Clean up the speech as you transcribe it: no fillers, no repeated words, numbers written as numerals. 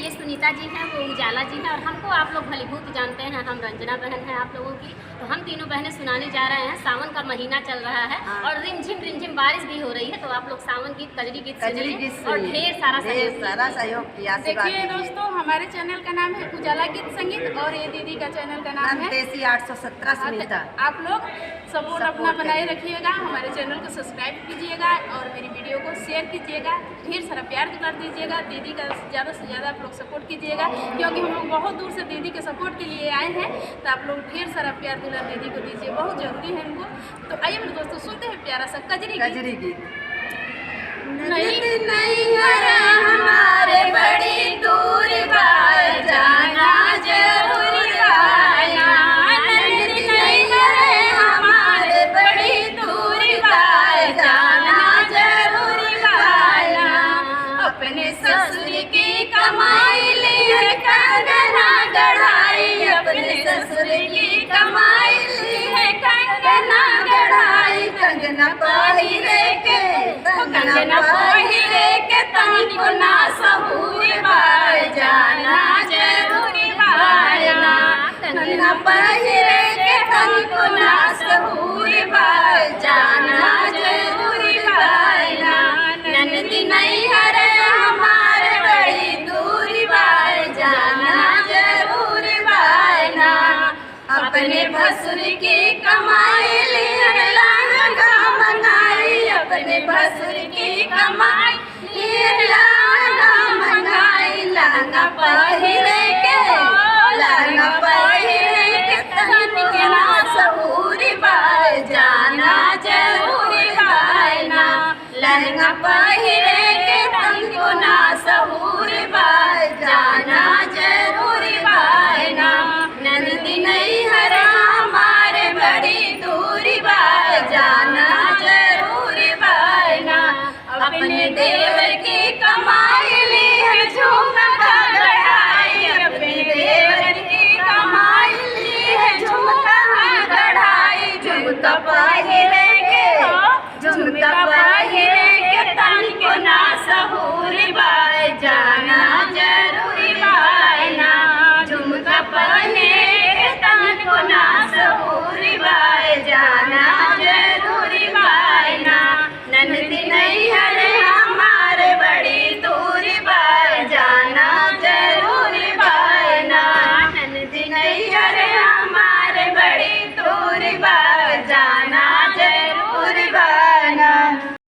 ये सुनीता जी हैं, वो उजाला जी हैं और हमको आप लोग भलीभूत जानते हैं। हम रंजना बहन हैं आप लोगों की। तो हम तीनों बहनें सुनाने जा रहे हैं। सावन का महीना चल रहा है और रिमझिम बारिश भी हो रही है। तो आप लोग सावन गीत, कजरी गीत सुनिए और ढेर सारा सहयोग किया। देखिए दोस्तों, हमारे चैनल का नाम है उजाला गीत संगीत और ये दीदी का चैनल का नाम है देसी 817 सुनीता। आप लोग सपोर्ट अपना बनाए रखिएगा, हमारे चैनल को सब्सक्राइब कीजिएगा और मेरी वीडियो को शेयर कीजिएगा, ढेर सारा प्यार कर दीजिएगा। दीदी का ज़्यादा से ज़्यादा आप लोग सपोर्ट कीजिएगा, क्योंकि हम लोग बहुत दूर से दीदी के सपोर्ट के लिए आए हैं। तो आप लोग ढेर सारा प्यार दुलार दीदी को दीजिए, बहुत ज़रूरी है इनको। तो आइए मेरे दोस्तों सुनते हैं प्यारा सा कजरी गीत। नहीं हमारे बड़ी दूर जाना जरूर आया। नहीं हमारे बड़ी दूर जाना जरूर आया। अपने ससुर की कमाई लिए कंगना गढ़ाई। अपने ससुर की कमाई लिए कंगना गढ़ाई। कंगना पहिरे के तनिको ना सहूर बाय जाना जरूर बायना। कंगना पहिरे के तनिको ना सहूर बाय जाना जरूर बायना। ननदी नहीं हरे हमारे बड़ी दूर बाय जाना जरूर बायना। अपने भसुर की कमाई लिए लहंगा मंगाई। अपने भसुर की कमाई लिए लहंगा मंगाई। लहंगा पहिरे के तनिको ना सहूर बाय जाना जरूर बायना। लहंगा पहिरे के तनिको ना सहूर बाय जाना जरूर बायना। नंदी नहीं हरा हमारे बड़ी दूरी बाय जाना जरूर बायना। अपने देवर की कमाई ली है झुमका गढ़ाई। अपने देवर की कमाई ली है झुमका गढ़ाई। झुमका पहिरे के तनिको ना सहूर बाय जाना जरूर बायना। झुमका पहिरे के तनिको ना सहूर बाय जाना जरूर बायना। नंदी नहीं है